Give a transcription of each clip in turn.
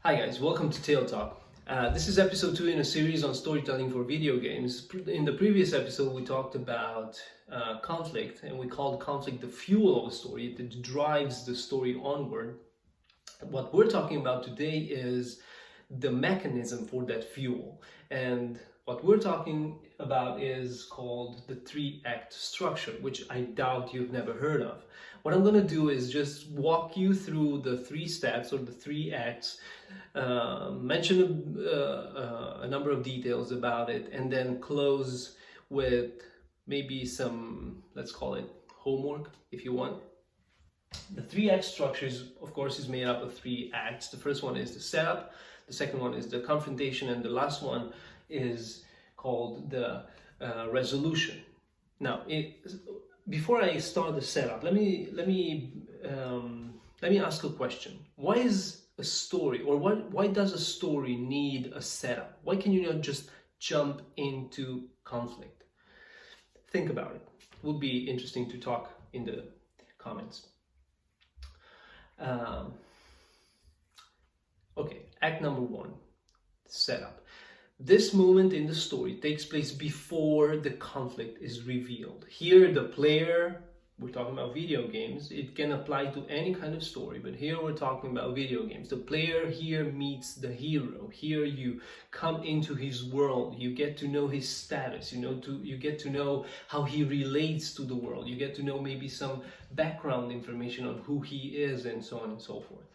Hi guys, welcome to Tale Talk. This is episode 2 in a series on storytelling for video games. In the previous episode, we talked about conflict, and we called conflict the fuel of a story that drives the story onward. What we're talking about today is the mechanism for that fuel. And what we're talking about is called the 3-act structure, which I doubt you've never heard of. What I'm going to do is just walk you through the 3 steps or the 3 acts, mention a number of details about it, and then close with maybe some, let's call it homework if you want. The 3-act structure, of course, is made up of 3 acts. The first one is the setup, the second one is the confrontation, and the last one is called the resolution. Now, before I start the setup, let me ask a question. Why is a story, or why does a story need a setup? Why can you not just jump into conflict? Think about it. It would be interesting to talk in the comments. Okay, act number 1, setup. This moment in the story takes place before the conflict is revealed. Here, the player, we're talking about video games, it can apply to any kind of story, but here we're talking about video games. The player here meets the hero. Here you come into his world, you get to know his status, you get to know how he relates to the world, you get to know maybe some background information on who he is, and so on and so forth.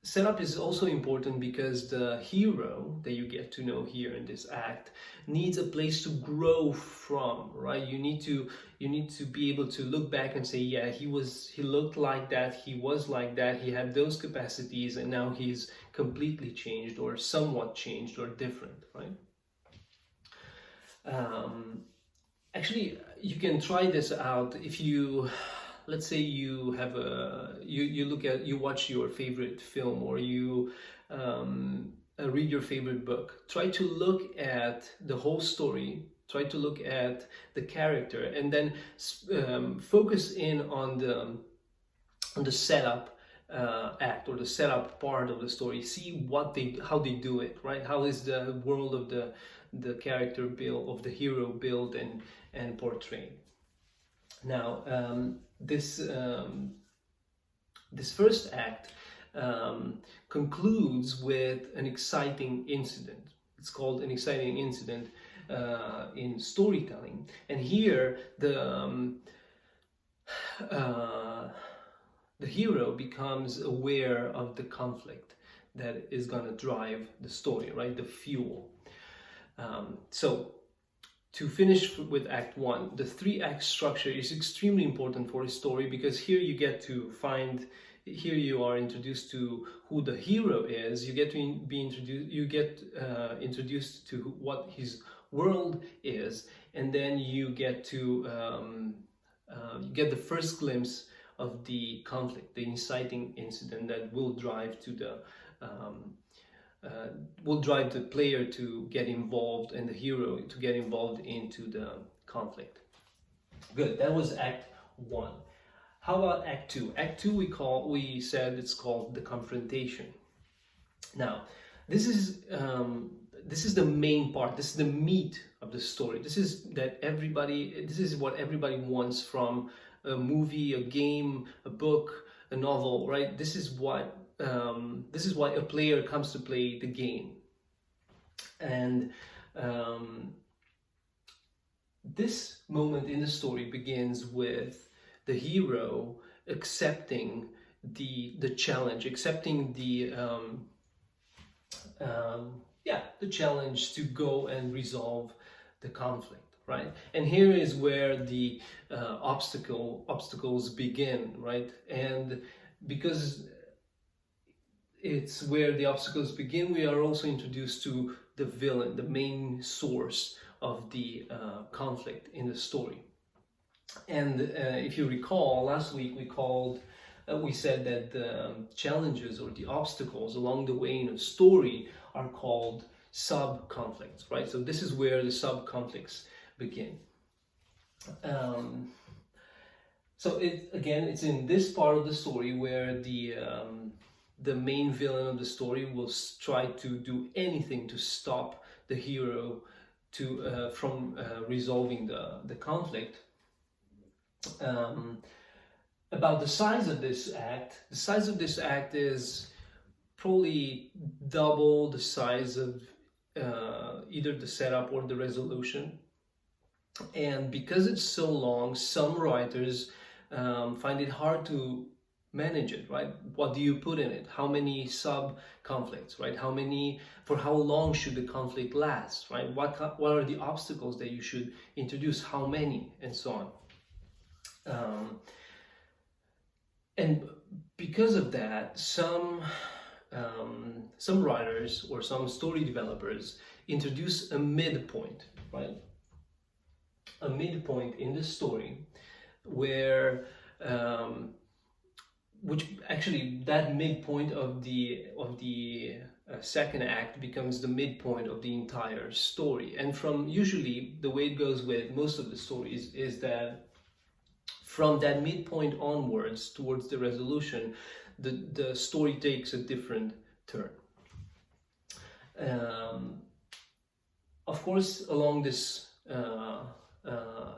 Setup is also important because the hero that you get to know here in this act needs a place to grow from, right? You need to be able to look back and say, yeah, he looked like that, he was like that, he had those capacities, and now he's completely changed or somewhat changed or different, right? Actually, you can try this out if you, let's say you have you watch your favorite film, or you read your favorite book. Try to look at the whole story, try to look at the character, and then focus in on the setup act, or the setup part of the story. See how they do it, right? How is the world of the character built, of the hero built and portrayed. Now, this first act concludes with an exciting incident. It's called an exciting incident in storytelling, and here the hero becomes aware of the conflict that is going to drive the story, right? The fuel. So, to finish with Act 1, the 3-act structure is extremely important for a story, because here you get to here you are introduced to who the hero is. You get to be introduced to what his world is, and then you get to get the first glimpse of the conflict, the inciting incident that will drive the player to get involved, and the hero to get involved into the conflict. Good, that was Act 1. How about Act 2? Act 2 we said it's called the confrontation. Now, this is the main part. This is the meat of the story. This is what everybody wants from a movie, a game, a book, a novel, right? This is why a player comes to play the game. And this moment in the story begins with the hero accepting the challenge, accepting the challenge to go and resolve the conflict, right? And here is where the obstacles begin, right? And because it's where the obstacles begin, we are also introduced to the villain, the main source of the conflict in the story. And if you recall, last week we said that the challenges or the obstacles along the way in a story are called sub-conflicts, right? So this is where the sub-conflicts begin. So it's in this part of the story where the main villain of the story will try to do anything to stop the hero from resolving the conflict. Um, about the size of this act, the size of this act is probably double the size of either the setup or the resolution. And because it's so long, some writers find it hard to manage it, right? What do you put in it? How many sub conflicts, right? For how long should the conflict last, right? What are the obstacles that you should introduce? How many, and so on. And because of that, some writers or some story developers introduce a midpoint, right? A midpoint in the story where which actually that midpoint of the second act becomes the midpoint of the entire story. And from usually the way it goes with most of the stories is that from that midpoint onwards towards the resolution, the story takes a different turn. Of course, along this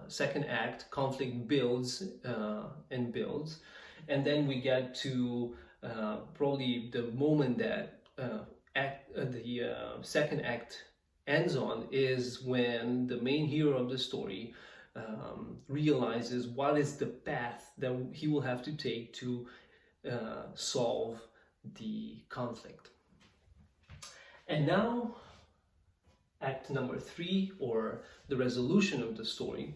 second act, conflict builds and builds, and then we get to probably the moment that the second act ends on is when the main hero of the story realizes what is the path that he will have to take to solve the conflict. And now, act number 3, or the resolution of the story.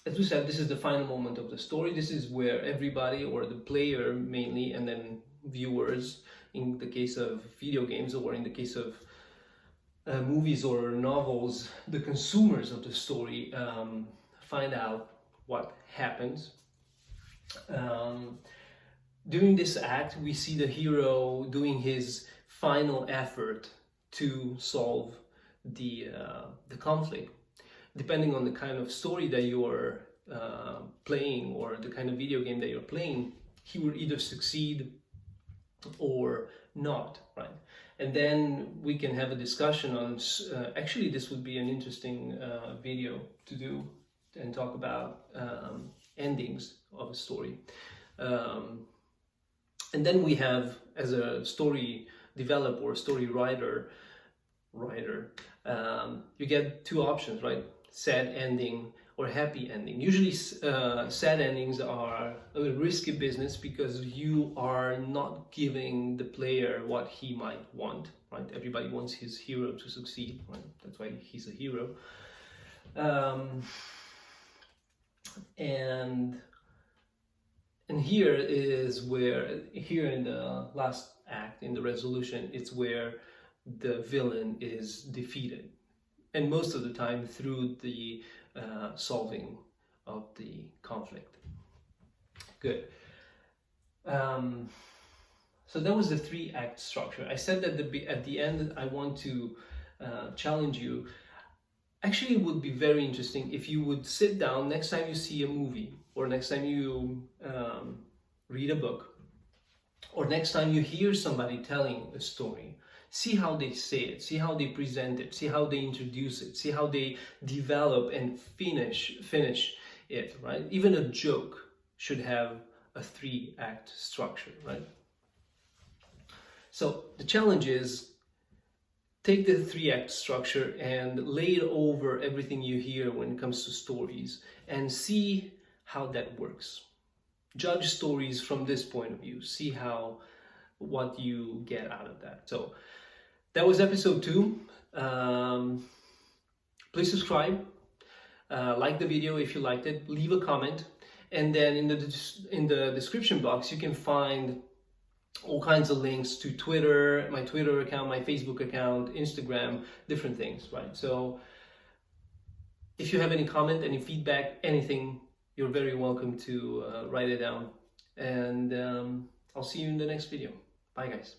As we said, this is the final moment of the story. This is where everybody, or the player mainly, and then viewers, in the case of video games, or in the case of movies or novels, the consumers of the story find out what happens. During this act, we see the hero doing his final effort to solve the conflict. Depending on the kind of story that you're playing, or the kind of video game that you're playing, he will either succeed or not, right? And then we can have a discussion on, actually this would be an interesting video to do and talk about endings of a story. And then we have, as a story developer or story writer, you get two options, right? Sad ending or happy ending. Usually sad endings are a risky business because you are not giving the player what he might want, right? Everybody wants his hero to succeed, right? That's why he's a hero. And here is where, here in the last act, in the resolution, it's where the villain is defeated. And most of the time through the solving of the conflict. Good. So that was the 3-act structure. I said that at the end I want to challenge you. Actually, it would be very interesting if you would sit down next time you see a movie, or next time you read a book, or next time you hear somebody telling a story. See how they say it, see how they present it, see how they introduce it, see how they develop and finish it, right? Even a joke should have a 3-act structure, right? So the challenge is, take the 3-act structure and lay it over everything you hear when it comes to stories, and see how that works. Judge stories from this point of view. See what you get out of that. So that was episode 2. Please subscribe, like the video if you liked it, leave a comment, and then in the description box you can find all kinds of links to Twitter, my Twitter account, my Facebook account, Instagram, different things, right? So if you have any comment, any feedback, anything, you're very welcome to write it down. And I'll see you in the next video. Bye, guys.